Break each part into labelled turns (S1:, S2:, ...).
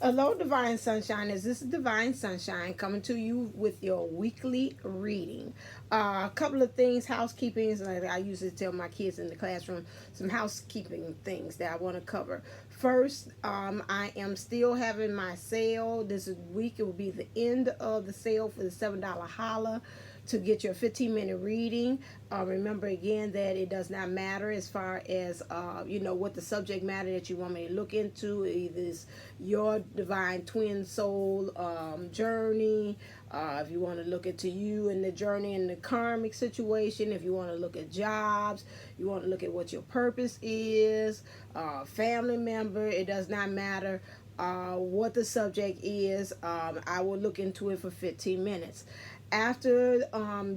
S1: Hello, Divine Sunshine. This is Divine Sunshine coming to you with your weekly reading. A couple of things, housekeeping. Like I usually tell my kids in the classroom, some housekeeping things that I want to cover. First, I am still having my sale. This week it will be the end of the sale for the $7 holla to get your 15-minute reading. Remember again that it does not matter as far as what the subject matter that you want me to look into. Either is your divine twin soul journey. If you want to look into you and the journey and the karmic situation, if you want to look at jobs, you want to look at what your purpose is, family member, it does not matter what the subject is. I will look into it for 15 minutes. After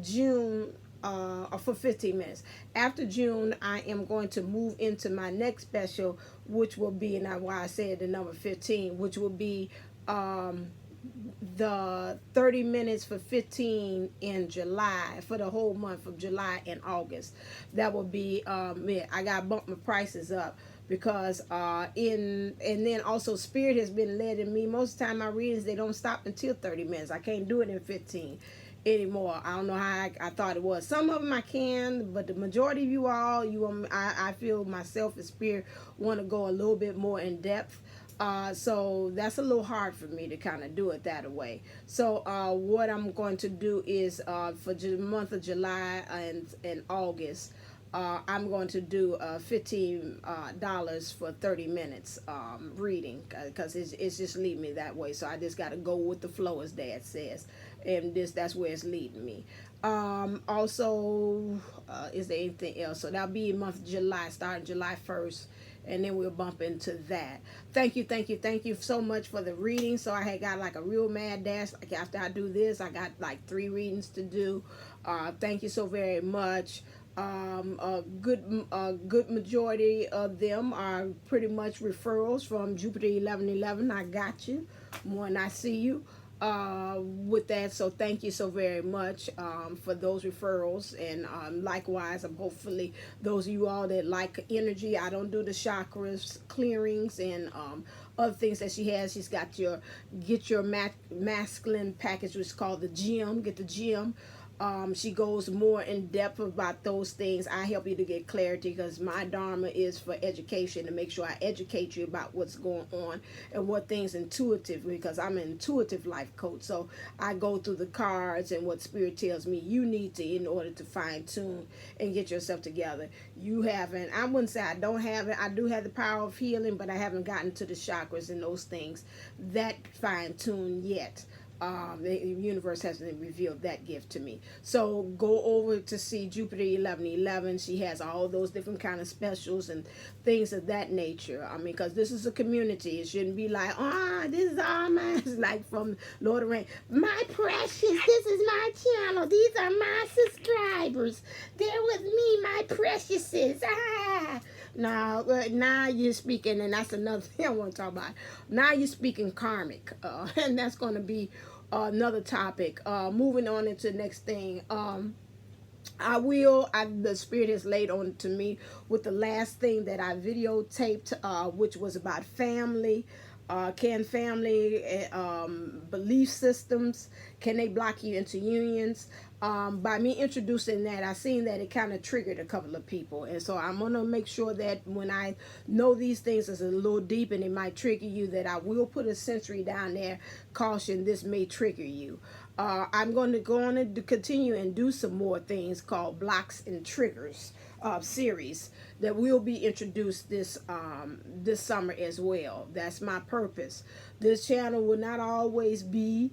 S1: June, for 15 minutes. After June, I am going to move into my next special, which will be, and that's why I said the number 15, which will be the 30 minutes for 15 in July, for the whole month of July and August. That will be, I got to bump my prices up because and then also Spirit has been led in me. Most of the time my readings, they don't stop until 30 minutes. I can't do it in 15 anymore. I don't know how I thought it was. Some of them I can, but the majority of you all, I feel myself and Spirit want to go a little bit more in depth. So that's a little hard for me to kind of do it that way. So what I'm going to do is for the month of July and August, I'm going to do $15 for 30 minutes reading because it's just leading me that way. So I just got to go with the flow, as Dad says, and that's where it's leading me. Also, is there anything else? So that'll be month of July, starting July 1st. And then we'll bump into that. Thank you so much for the reading. So I had got like a real mad dash. Like after I do this, I got like 3 readings to do. Thank you so very much. A good majority of them are pretty much referrals from Jupiter 1111. I got you when I see you with that. So thank you so very much for those referrals, and likewise, hopefully those of you all that like energy. I don't do the chakras clearings and other things that she has. She's got your masculine package, which is called the gem. Get the gem. She goes more in depth about those things. I help you to get clarity because my dharma is for education, to make sure I educate you about what's going on and what things intuitive, because I'm an intuitive life coach. So I go through the cards and what Spirit tells me you need to in order to fine tune and get yourself together. You haven't, I wouldn't say I don't have it. I do have the power of healing, but I haven't gotten to the chakras and those things that fine tune yet. The universe hasn't revealed that gift to me. So go over to see Jupiter 1111. She has all those different kind of specials and things of that nature. I mean, because this is a community. It shouldn't be like, this is all mine. It's like from Lord of the Rings. My precious, this is my channel. These are my subscribers. They're with me, my preciouses. Now you're speaking, and that's another thing I want to talk about. Now you're speaking karmic, and that's going to be another topic. Moving on into the next thing. The Spirit has laid on to me with the last thing that I videotaped, which was about family. Can family belief systems, can they block you into unions? By me introducing that, I seen that it kind of triggered a couple of people, and so I'm gonna make sure that when I know these things is a little deep and it might trigger you, that I will put a sensory down there, caution, this may trigger you. I'm going to go on and continue and do some more things called blocks and triggers series that will be introduced this summer as well. That's my purpose. This channel will not always be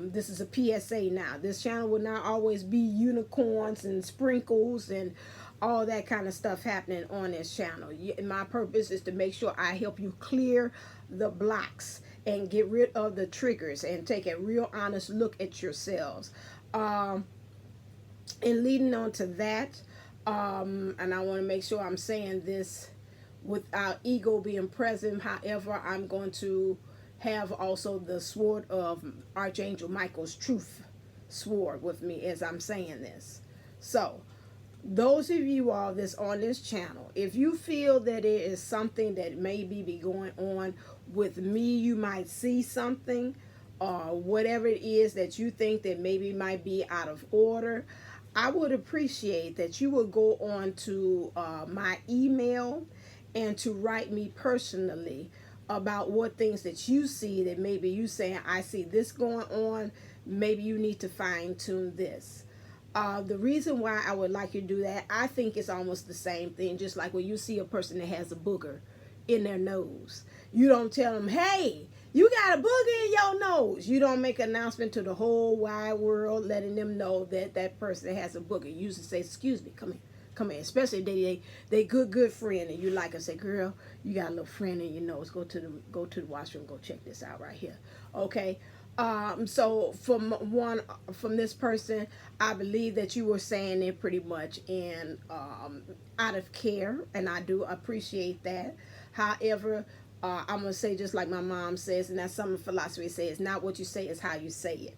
S1: this is a PSA now. This channel will not always be unicorns and sprinkles and all that kind of stuff happening on this channel. My purpose is to make sure I help you clear the blocks and get rid of the triggers and take a real honest look at yourselves. And leading on to that, and I want to make sure I'm saying this without ego being present. However, I'm going to have also the sword of Archangel Michael's truth sword with me as I'm saying this. So those of you all that's on this channel, if you feel that it is something that may be going on with me, you might see something, or whatever it is that you think that maybe might be out of order. I would appreciate that you would go on to my email and to write me personally about what things that you see that maybe you saying, I see this going on, maybe you need to fine tune this. The reason why I would like you to do that, I think it's almost the same thing, just like when you see a person that has a booger in their nose. You don't tell them, hey, you got a booger in your nose. You don't make an announcement to the whole wide world letting them know that that person has a booger. You usually say, excuse me, come here. Come here, especially if they good friend and you like them. Say, girl, you got a little friend in your nose. Go to the washroom. Go check this out right here. Okay. So from this person, I believe that you were saying it pretty much in out of care, and I do appreciate that. However, I'm gonna say just like my mom says, and that's something philosophy says: not what you say, is how you say it.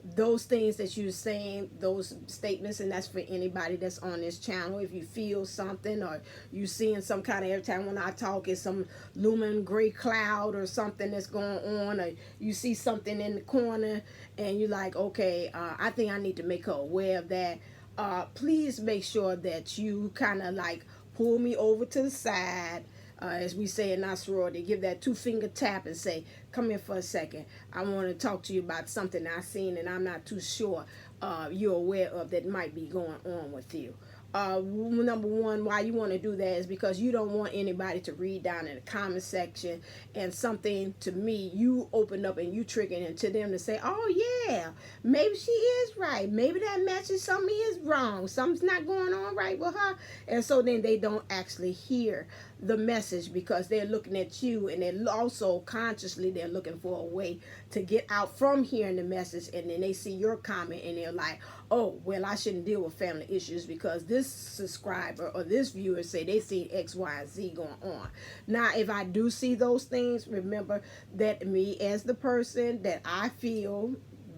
S1: Those things that you're saying, those statements, and that's for anybody that's on this channel. If you feel something, or you seeing some kind of, every time when I talk, it's some looming gray cloud or something that's going on, or you see something in the corner and you're like, okay, I think I need to make her aware of that. Please make sure that you kind of like pull me over to the side, as we say in our sorority, give that 2-finger tap and say, come here for a second. I want to talk to you about something I've seen and I'm not too sure you're aware of that might be going on with you. Number one, why you want to do that is because you don't want anybody to read down in the comment section and something to me, you open up and you trigger it to them to say, oh yeah, maybe she is right. Maybe that message, something is wrong. Something's not going on right with her. And so then they don't actually hear the message because they're looking at you, and they're also consciously they're looking for a way to get out from hearing the message, and then they see your comment and they're like, oh well, I shouldn't deal with family issues because this subscriber or this viewer say they see X, Y, and Z going on. Now if I do see those things, remember that me as the person that I feel,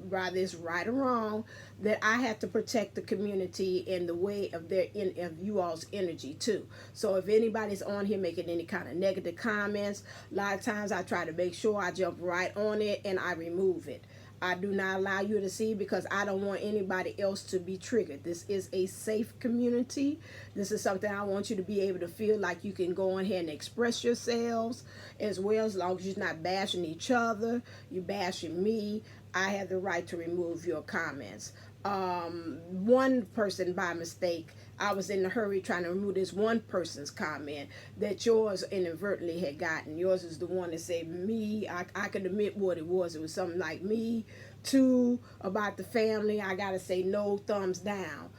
S1: whether it's right or wrong, that I have to protect the community in the way of of you all's energy too. So if anybody's on here making any kind of negative comments, a lot of times I try to make sure I jump right on it and I remove it. I do not allow you to see because I don't want anybody else to be triggered. This is a safe community. This is something I want you to be able to feel like you can go on here and express yourselves as well, as long as you're not bashing each other, you're bashing me. I have the right to remove your comments. One person by mistake, I was in a hurry trying to remove this one person's comment that yours inadvertently had gotten. Yours is the one that said me. I can admit what it was. It was something like me too about the family. I gotta say no, thumbs down.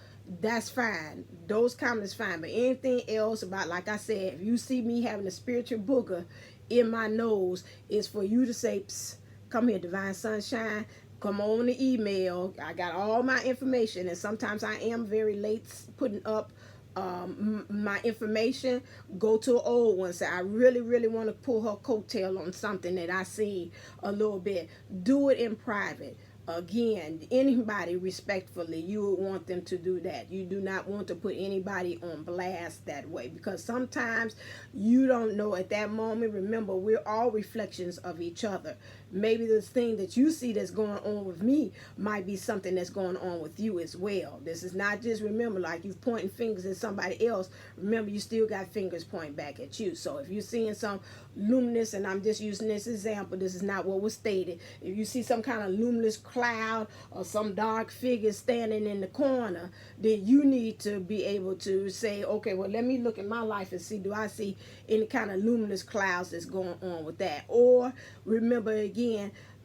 S1: That's fine. Those comments fine. But anything else about, like I said, if you see me having a spiritual booger in my nose, it's for you to say, psst, come here, Divine Sunshine. Come on the email. I got all my information, and sometimes I am very late putting up my information. Go to an old one. Say, I really want to pull her coattail on something that I see a little bit. Do it in private. Again, anybody respectfully, you would want them to do that. You do not want to put anybody on blast that way, because sometimes you don't know at that moment. Remember, we're all reflections of each other. Maybe this thing that you see that's going on with me might be something that's going on with you as well. This is not just, remember, like you pointing fingers at somebody else. Remember, you still got fingers pointing back at you. So if you're seeing some luminous, and I'm just using this example, this is not what was stated. If you see some kind of luminous cloud or some dark figure standing in the corner, then you need to be able to say, okay, well, let me look at my life and see, do I see any kind of luminous clouds that's going on with that? Or remember again,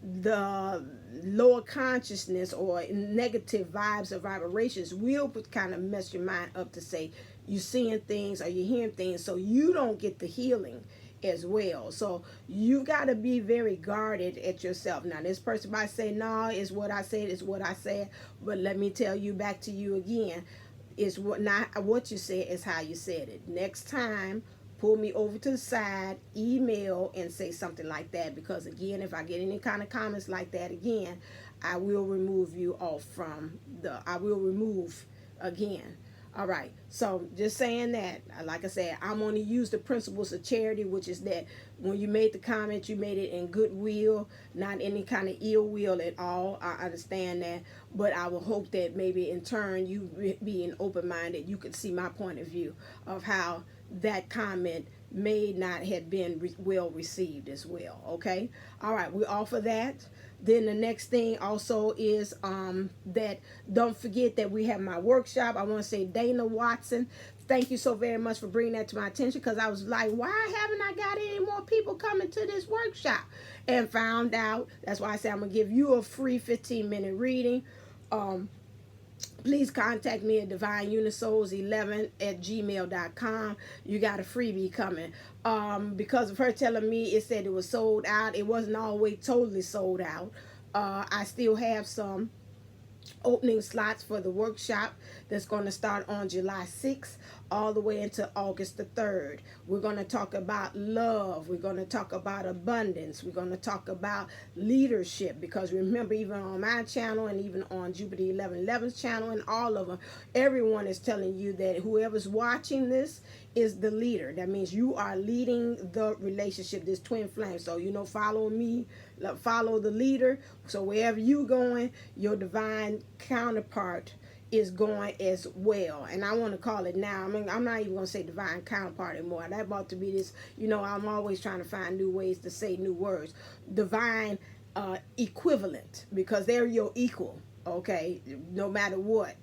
S1: the lower consciousness or negative vibes or vibrations will kind of mess your mind up to say you're seeing things or you're hearing things, so you don't get the healing as well. So you got to be very guarded at yourself. Now this person might say, no, it's what I said, it's what I said, but let me tell you, back to you again, it's not what you said, is how you said it. Next time, pull me over to the side, email, and say something like that, because again, if I get any kind of comments like that again, I will remove you off from I will remove again. All right, so just saying that, like I said, I'm going to use the principles of charity, which is that when you made the comment, you made it in goodwill, not any kind of ill will at all. I understand that, but I will hope that maybe in turn, you being open-minded, you could see my point of view of how that comment may not have been well received as well. Okay, all right, we offer that. Then the next thing also is that don't forget that we have my workshop. I want to say Dana Watson, thank you so very much for bringing that to my attention, because I was like, why haven't I got any more people coming to this workshop? And found out, that's why I said I'm going to give you a free 15-minute reading. Please contact me at divineunisols11@gmail.com. You got a freebie coming. Because of her telling me it said it was sold out. It wasn't always totally sold out. I still have some opening slots for the workshop that's going to start on July 6th all the way into August the 3rd. We're going to talk about love. We're going to talk about abundance. We're going to talk about leadership, because remember, even on my channel and even on Jupiter 1111's channel and all of them, everyone is telling you that whoever's watching this is the leader. That means you are leading the relationship, this twin flame. So, follow me, follow the leader. So wherever you're going, your divine counterpart is going as well. And I want to call it now, I'm not even going to say divine counterpart anymore. That about to be this, I'm always trying to find new ways to say new words. Divine equivalent, because they're your equal, okay, no matter what.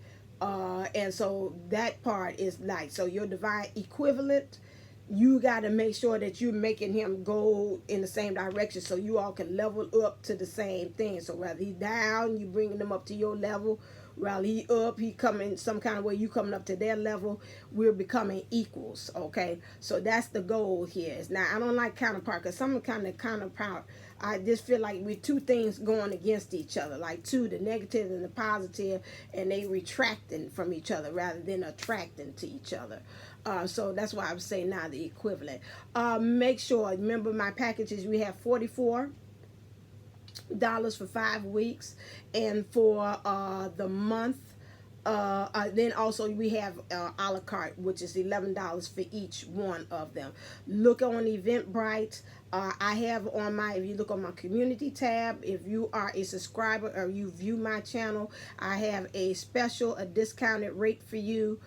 S1: And so that part is like, so your divine equivalent, you got to make sure that you're making him go in the same direction, so you all can level up to the same thing. So whether he's down, you bringing him up to your level. While he up, he coming some kind of way, you coming up to their level. We're becoming equals, okay? So that's the goal here. Now, I don't like counterpart, because some kind of counterpart, I just feel like we're two things going against each other, like two, the negative and the positive, and they retracting from each other rather than attracting to each other. So that's why I'm saying now the equivalent. Make sure, remember my packages, we have $44 for 5 weeks, and for the month, then also we have a la carte, which is $11 for each one of them. Look on Eventbrite. I have on if you look on my community tab, if you are a subscriber or you view my channel, I have a discounted rate for you.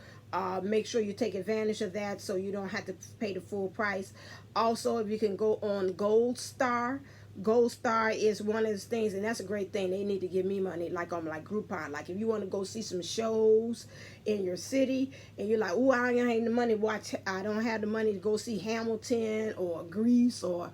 S1: Make sure you take advantage of that so you don't have to pay the full price. Also, if you can go on Gold Star. Gold Star is one of the things, and that's a great thing. They need to give me money, like on Groupon. Like if you want to go see some shows in your city, and you're like, oh, I don't have the money to watch. I don't have the money to go see Hamilton or Grease or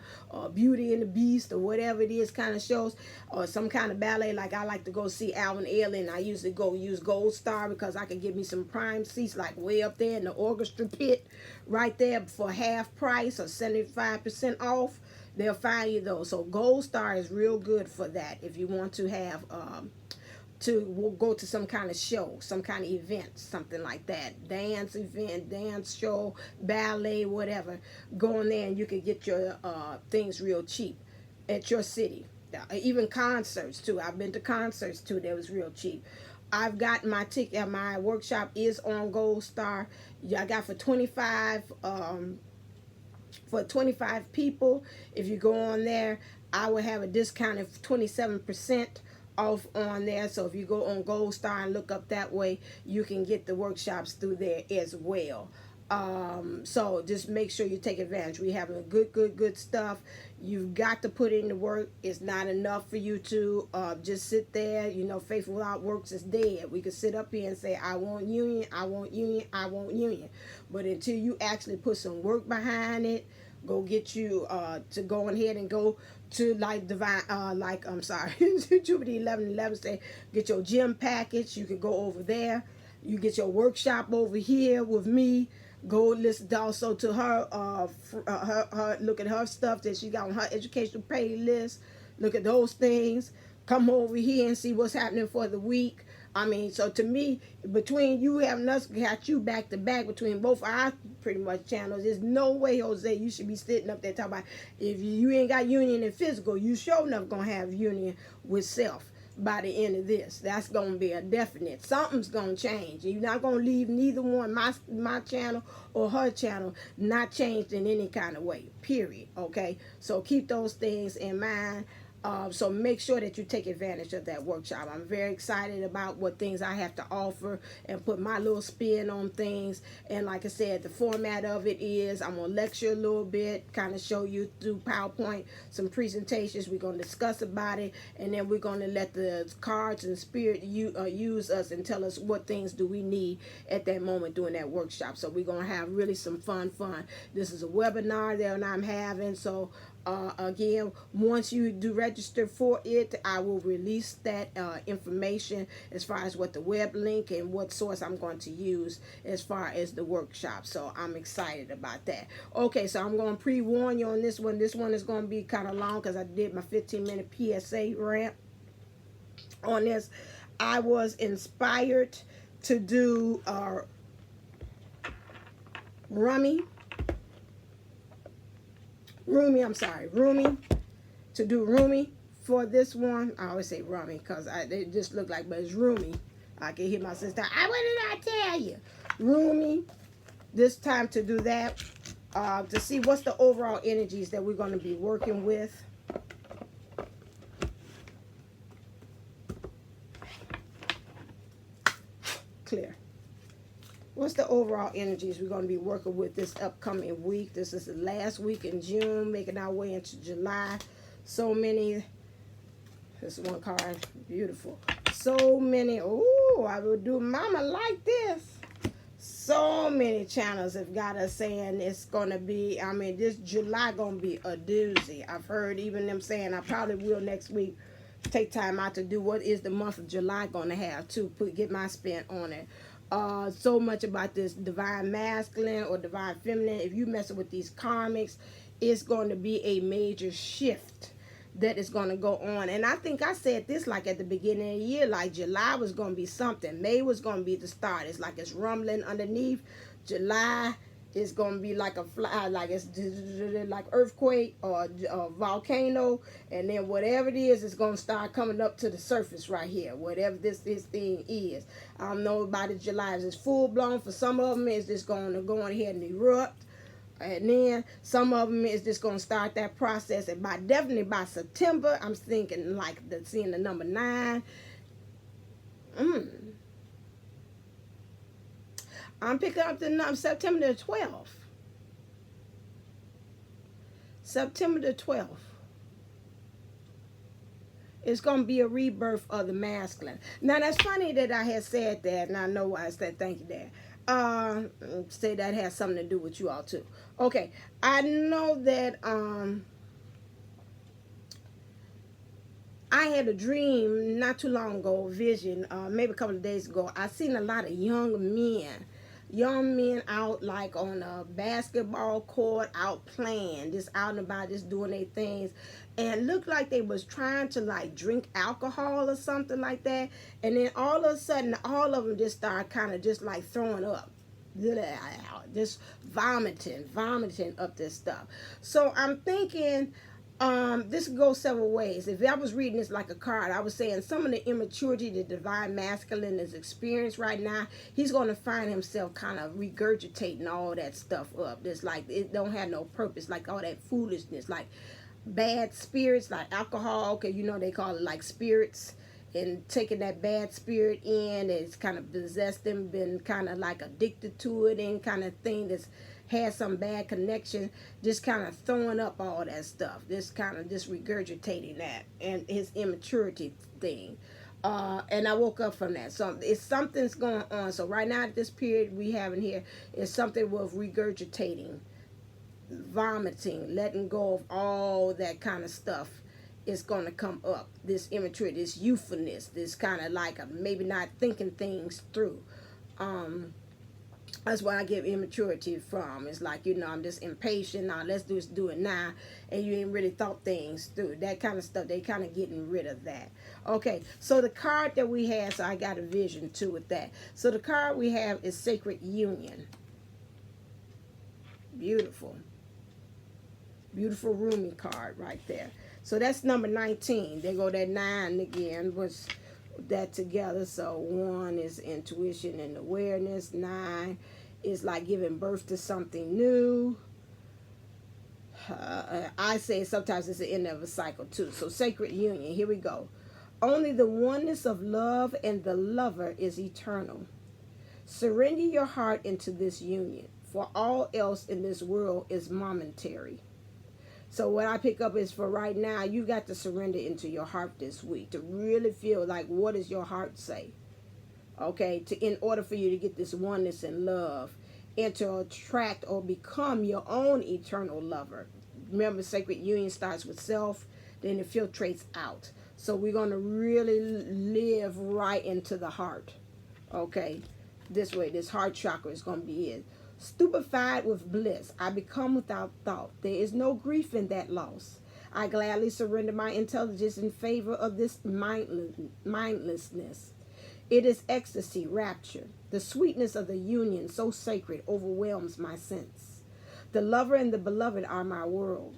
S1: Beauty and the Beast or whatever it is kind of shows, or some kind of ballet. Like I like to go see Alvin Ailey, and I usually go use Gold Star because I can get me some prime seats, like way up there in the orchestra pit, right there for half price or 75% off. They'll find you those. So Gold Star is real good for that. If you want to have to go to some kind of show, some kind of event, something like that, dance event, dance show, ballet, whatever, go in there and you can get your things real cheap at your city. Even concerts too. I've been to concerts too. That was real cheap. I've got my ticket. My workshop is on Gold Star. I got for 25. For 25 people, if you go on there, I will have a discount of 27% off on there. So if you go on Gold Star and look up that way, you can get the workshops through there as well. So just make sure you take advantage. We have good stuff. You've got to put in the work. It's not enough for you to just sit there. Faith without works is dead. We could sit up here and say, I want union, I want union, I want union. But until you actually put some work behind it, go get you to go ahead and go to Jupiter 1111 say, get your gym package. You can go over there. You get your workshop over here with me. Go listen also to her, her look at her stuff that she got on her educational playlist. Look at those things. Come over here and see what's happening for the week. So to me, between you having us got you back to back between both our pretty much channels, there's no way, Jose, you should be sitting up there talking about if you ain't got union and physical, you sure enough gonna have union with self. by the end of this. That's going to be a definite. Something's going to change. You're not going to leave neither one, my channel or her channel, not changed in any kind of way, period. Okay, so keep those things in mind. So make sure that you take advantage of that workshop. I'm very excited about what things I have to offer and put my little spin on things. And like I said, the format of it is I'm going to lecture a little bit, kind of show you through PowerPoint some presentations. We're going to discuss about it, and then we're going to let the cards and spirit use us and tell us what things do we need at that moment during that workshop. So we're going to have really some fun. This is a webinar that I'm having, so again, once you do register for it, I will release that information as far as what the web link and what source I'm going to use as far as the workshop. So I'm excited about that. Okay, so I'm going to pre-warn you on this one. This one is going to be kind of long because I did my 15-minute PSA rant on this. I was inspired to do Rumi, to do Rumi for this one. I always say Rumi because it just look like, but it's Rumi. I can hear my sister, what did I tell you? Rumi, this time to do that, to see what's the overall energies that we're going to be working with. Clear. What's the overall energies we're going to be working with this upcoming week? This is the last week in June, making our way into July. So many. This one card, beautiful. So many. Oh, I will do mama like this. So many channels have got us saying it's going to be, I mean, this July going to be a doozy. I've heard even them saying I probably will next week take time out to do what is the month of July going to have to get my spin on it. So much about this divine masculine or divine feminine. If you messing with these karmics, it's going to be a major shift that is going to go on. And I think I said this like at the beginning of the year, like July was going to be something. May was going to be the start. It's like it's rumbling underneath. July is going to be like a fly, like it's like earthquake or a volcano, and then whatever it is, it's going to start coming up to the surface right here, whatever this thing is. I don't know about it. July is full blown. For some of them, it's just going to go on ahead and erupt. And then some of them is just going to start that process. And definitely by September, I'm thinking like seeing the number 9. I'm picking up the number September the 12th. September the 12th. It's going to be a rebirth of the masculine. Now, that's funny that I had said that, and I know why I said thank you, Dad. Say that has something to do with you all, too. Okay, I know that I had a dream not too long ago, vision, maybe a couple of days ago. I seen a lot of young men out like on a basketball court, out playing, just out and about, just doing their things, and looked like they was trying to like drink alcohol or something like that. And then all of a sudden, all of them just started kind of just like throwing up, just vomiting up this stuff. So I'm thinking, this goes several ways. If I was reading this like a card, I was saying some of the immaturity the divine masculine is experiencing right now, he's going to find himself kind of regurgitating all that stuff up. It's like it don't have no purpose, like all that foolishness, like bad spirits, like alcohol, because you know they call it like spirits, and taking that bad spirit in, it's kind of possessed them, been kind of like addicted to it, and kind of thing that's had some bad connection, just kind of throwing up all that stuff, just kind of just regurgitating that, and his immaturity thing. And I woke up from that. So it's something's going on. So right now at this period we have in here is something with regurgitating, vomiting, letting go of all that kind of stuff. It's going to come up. This immaturity, this youthfulness, this kind of like maybe not thinking things through. That's where I get immaturity from. It's like, you know, I'm just impatient. Now let's do it now. And you ain't really thought things through. That kind of stuff. They kind of getting rid of that. Okay, so the card that we have, so I got a vision too with that. So the card we have is Sacred Union. Beautiful. Beautiful Rumi card right there. So that's number 19. There go that 9 again. Was that together? So 1 is intuition and awareness. 9 is like giving birth to something new. I say sometimes it's the end of a cycle too. So sacred union. Here we go. Only the oneness of love and the lover is eternal. Surrender your heart into this union, for all else in this world is momentary. So what I pick up is, for right now, you got to surrender into your heart this week to really feel like, what does your heart say? Okay, in order for you to get this oneness and love and to attract or become your own eternal lover. Remember, sacred union starts with self, then it filtrates out. So we're going to really live right into the heart. Okay, this way, this heart chakra is going to be it. Stupefied with bliss, I become without thought. There is no grief in that loss. I gladly surrender my intelligence in favor of this mindlessness. It is ecstasy, rapture. The sweetness of the union, so sacred, overwhelms my sense. The lover and the beloved are my world.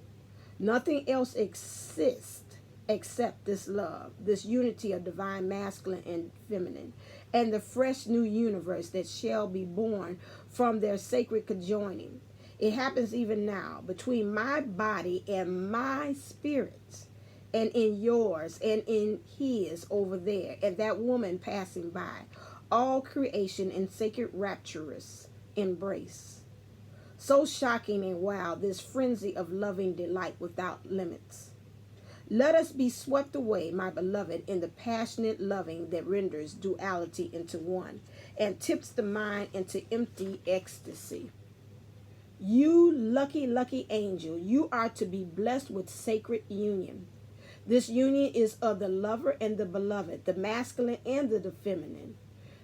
S1: Nothing else exists except this love, this unity of divine masculine and feminine, and the fresh new universe that shall be born from their sacred conjoining. It happens even now, between my body and my spirit, and in yours and in his over there, and that woman passing by, all creation in sacred rapturous embrace. So shocking and wild, this frenzy of loving delight without limits. Let us be swept away, my beloved, in the passionate loving that renders duality into one and tips the mind into empty ecstasy. You lucky, lucky angel, you are to be blessed with sacred union. This union is of the lover and the beloved, the masculine and the feminine.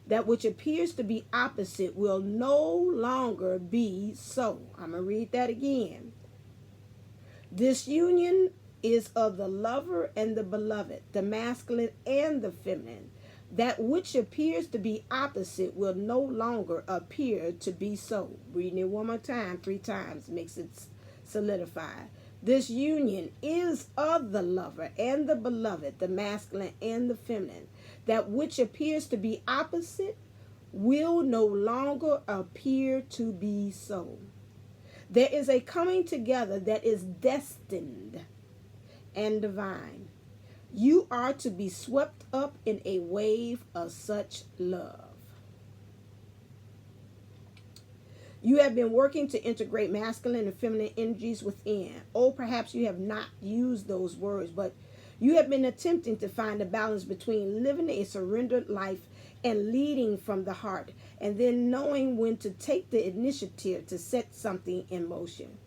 S1: That which appears to be opposite will no longer be so. I'm going to read that again. This union is of the lover and the beloved, the masculine and the feminine. That which appears to be opposite will no longer appear to be so. Reading it one more time, 3 times, makes it solidify. This union is of the lover and the beloved, the masculine and the feminine. That which appears to be opposite will no longer appear to be so. There is a coming together that is destined and divine. You are to be swept up in a wave of such love. You have been working to integrate masculine and feminine energies within. Or perhaps you have not used those words, but you have been attempting to find a balance between living a surrendered life and leading from the heart, and then knowing when to take the initiative to set something in motion.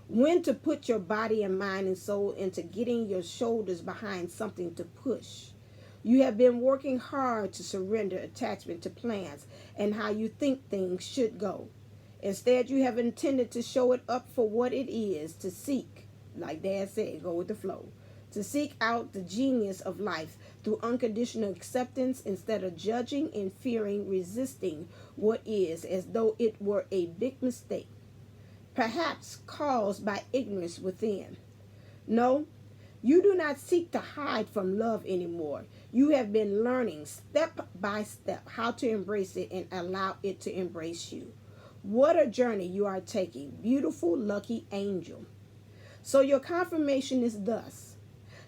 S1: When to put your body and mind and soul into getting your shoulders behind something to push. You have been working hard to surrender attachment to plans and how you think things should go. Instead, you have intended to show it up for what it is, to seek, like Dad said, go with the flow, to seek out the genius of life through unconditional acceptance instead of judging and fearing, resisting what is as though it were a big mistake, perhaps caused by ignorance within. No, you do not seek to hide from love anymore. You have been learning step by step how to embrace it and allow it to embrace you. What a journey you are taking, beautiful, lucky angel. So your confirmation is thus.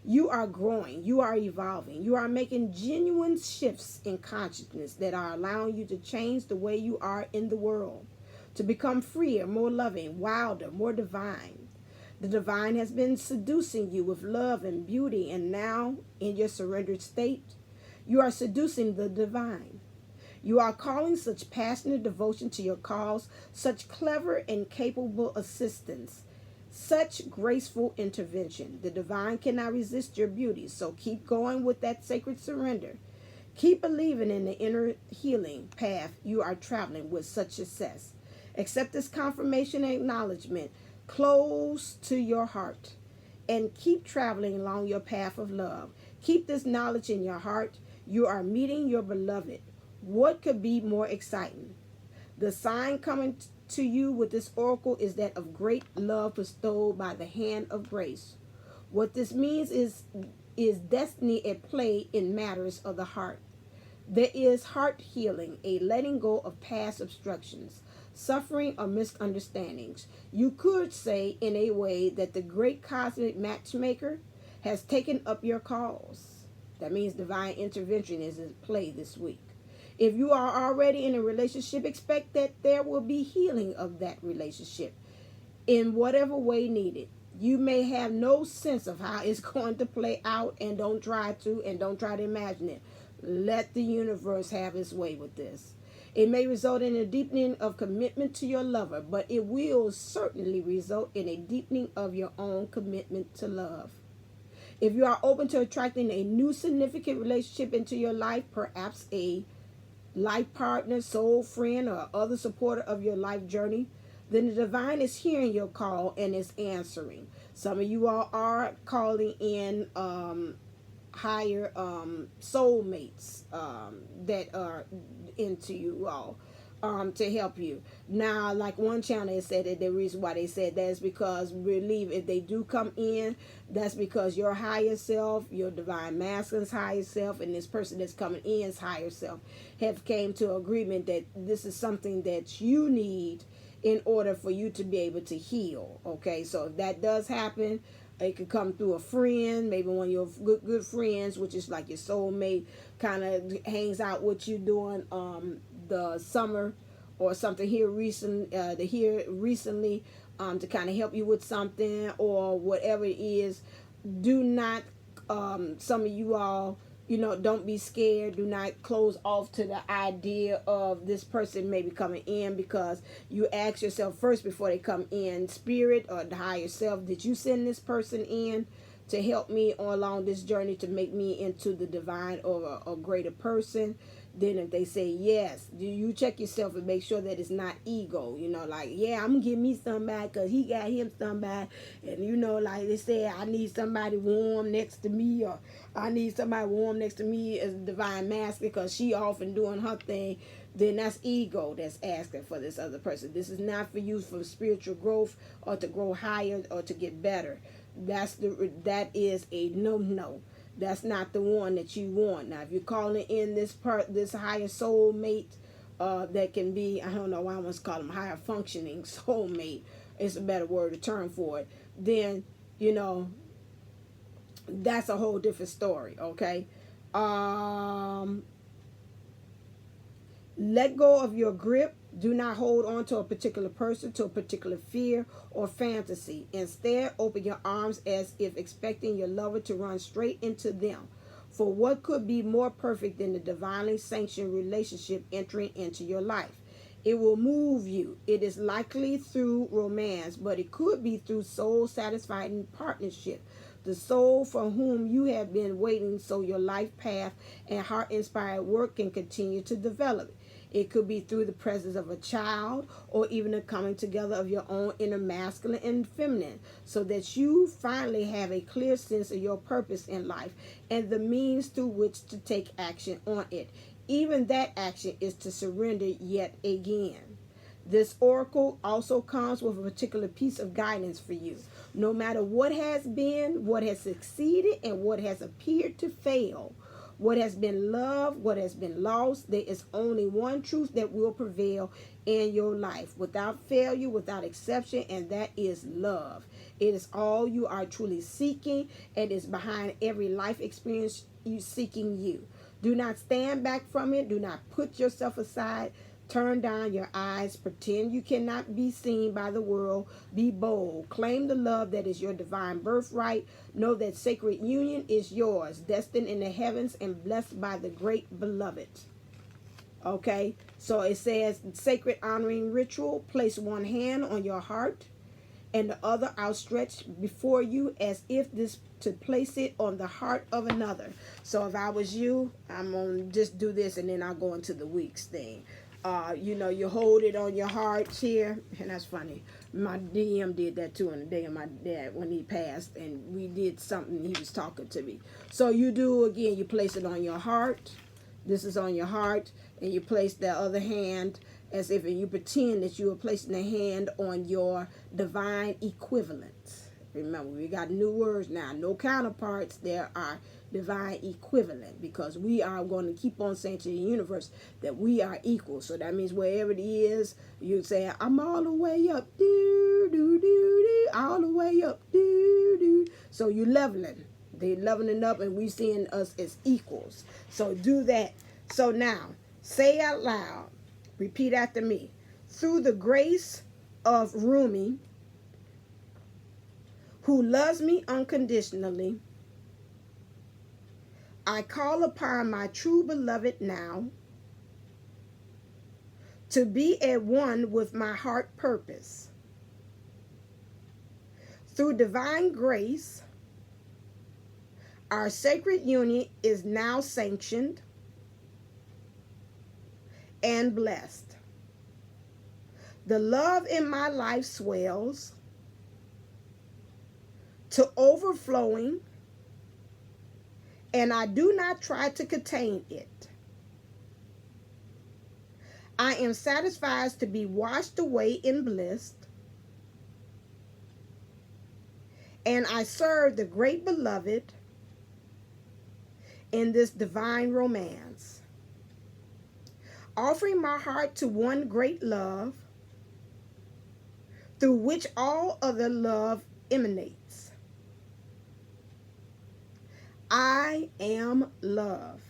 S1: You are growing, you are evolving, you are making genuine shifts in consciousness that are allowing you to change the way you are in the world, to become freer, more loving, wilder, more divine. The divine has been seducing you with love and beauty, and now, in your surrendered state, you are seducing the divine. You are calling such passionate devotion to your cause, such clever and capable assistance, such graceful intervention. The divine cannot resist your beauty, so keep going with that sacred surrender. Keep believing in the inner healing path you are traveling with such success. Accept this confirmation and acknowledgement close to your heart and keep traveling along your path of love. Keep this knowledge in your heart. You are meeting your beloved. What could be more exciting? The sign coming to you with this oracle is that of great love bestowed by the hand of grace. What this means is destiny at play in matters of the heart. There is heart healing, a letting go of past obstructions, suffering, or misunderstandings. You could say, in a way, that the great cosmic matchmaker has taken up your cause. That means divine intervention is at play this week. If you are already in a relationship, expect that there will be healing of that relationship in whatever way needed. You may have no sense of how it's going to play out, and don't try to imagine it. Let the universe have its way with this. It may result in a deepening of commitment to your lover, but it will certainly result in a deepening of your own commitment to love. If you are open to attracting a new significant relationship into your life, perhaps a life partner, soul friend, or other supporter of your life journey, then the divine is hearing your call and is answering. Some of you all are calling in higher soulmates that are into you all to help you. Now, like one channel has said that the reason why they said that is because believe if they do come in, that's because your higher self, your divine masculine's higher self, and this person that's coming in's higher self have came to agreement that this is something that you need in order for you to be able to heal. Okay, so if that does happen, it could come through a friend, maybe one of your good friends, which is like your soulmate, kind of hangs out with you during the summer or something here recently, to kind of help you with something or whatever it is. Do not, some of you all, don't be scared. Do not close off to the idea of this person maybe coming in, because you ask yourself first before they come in, spirit or the higher self, did you send this person in to help me along this journey to make me into the divine or a greater person? Then if they say yes, do you check yourself and make sure that it's not ego? Like, yeah, I'm going to give me somebody because he got him somebody. And, like they say, I need somebody warm next to me, or I need somebody warm next to me as a divine masculine because she often doing her thing. Then that's ego that's asking for this other person. This is not for you for spiritual growth or to grow higher or to get better. That is a no. That's not the one that you want. Now, if you're calling in this higher soulmate, that can be, I don't know why I want to call them higher functioning soulmate. It's a better word or term for it. Then, that's a whole different story. Okay. Let go of your grip. Do not hold on to a particular person, to a particular fear or fantasy. Instead, open your arms as if expecting your lover to run straight into them. For what could be more perfect than the divinely sanctioned relationship entering into your life? It will move you. It is likely through romance, but it could be through soul-satisfying partnership. The soul for whom you have been waiting, so your life path and heart-inspired work can continue to develop. It could be through the presence of a child, or even the coming together of your own inner masculine and feminine, so that you finally have a clear sense of your purpose in life and the means through which to take action on it. Even that action is to surrender yet again. This oracle also comes with a particular piece of guidance for you. No matter what has been, what has succeeded, and what has appeared to fail, what has been loved, what has been lost, there is only one truth that will prevail in your life without failure, without exception, and that is love. It is all you are truly seeking, and is behind every life experience you seeking you. Do not stand back from it. Do not put yourself aside. Turn down your eyes. Pretend you cannot be seen by the world. Be bold. Claim the love that is your divine birthright. Know that sacred union is yours, destined in the heavens and blessed by the great beloved. Okay, so it says sacred honoring ritual. Place one hand on your heart and the other outstretched before you, as if this to place it on the heart of another. So if I was you, I'm gonna just do this and then I'll go into the week's thing. You hold it on your heart here, and that's funny. My DM did that too on the day of my dad when he passed, and we did something. He was talking to me. So you do again. You place it on your heart. This is on your heart, and you place the other hand as if you pretend that you are placing a hand on your divine equivalent. Remember, we got new words now. No counterparts. There are divine equivalent, because we are going to keep on saying to the universe that we are equal. So that means wherever it is, you say, I'm all the way up, do, do, do, do, all the way up, do, do. So you leveling. They leveling up, and we seeing us as equals. So do that. So now, say out loud, repeat after me. Through the grace of Rumi, who loves me unconditionally, I call upon my true beloved now to be at one with my heart purpose. Through divine grace, our sacred union is now sanctioned and blessed. The love in my life swells to overflowing, and I do not try to contain it. I am satisfied to be washed away in bliss, and I serve the great beloved in this divine romance, offering my heart to one great love through which all other love emanates. I am love.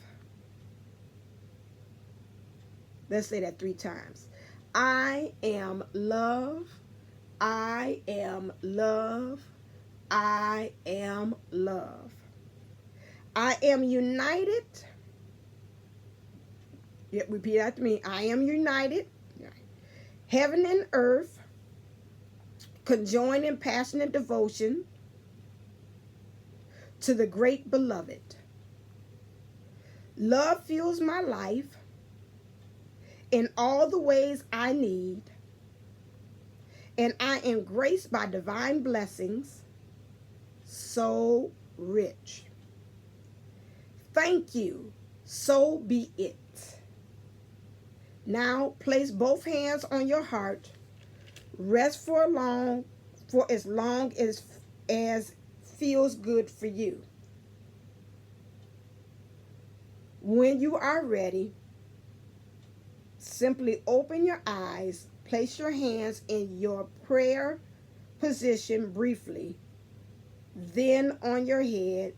S1: Let's say that 3 times. I am love. I am love. I am love. I am united. Yep, repeat after me. I am united. Heaven and earth conjoin in passionate devotion to the great beloved. Love fuels my life in all the ways I need, and I am graced by divine blessings so rich. Thank you. So be it. Now place both hands on your heart. Rest for as long as feels good for you. When you are ready, simply open your eyes, place your hands in your prayer position briefly, then on your head,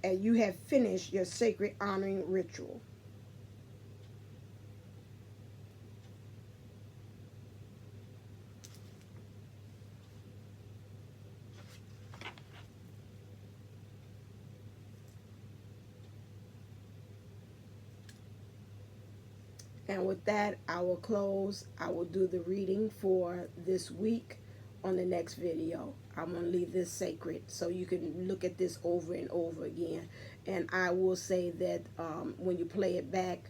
S1: and you have finished your sacred honoring ritual. And with that, I will close. I will do the reading for this week on the next video. I'm going to leave this sacred so you can look at this over and over again. And I will say that when you play it back,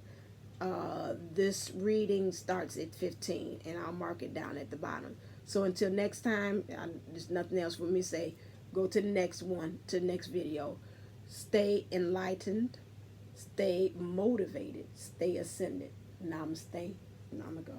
S1: this reading starts at 15, and I'll mark it down at the bottom. So until next time, there's nothing else for me to say. Go to the next one, to the next video. Stay enlightened, stay motivated, stay ascended. Namaste, Namago.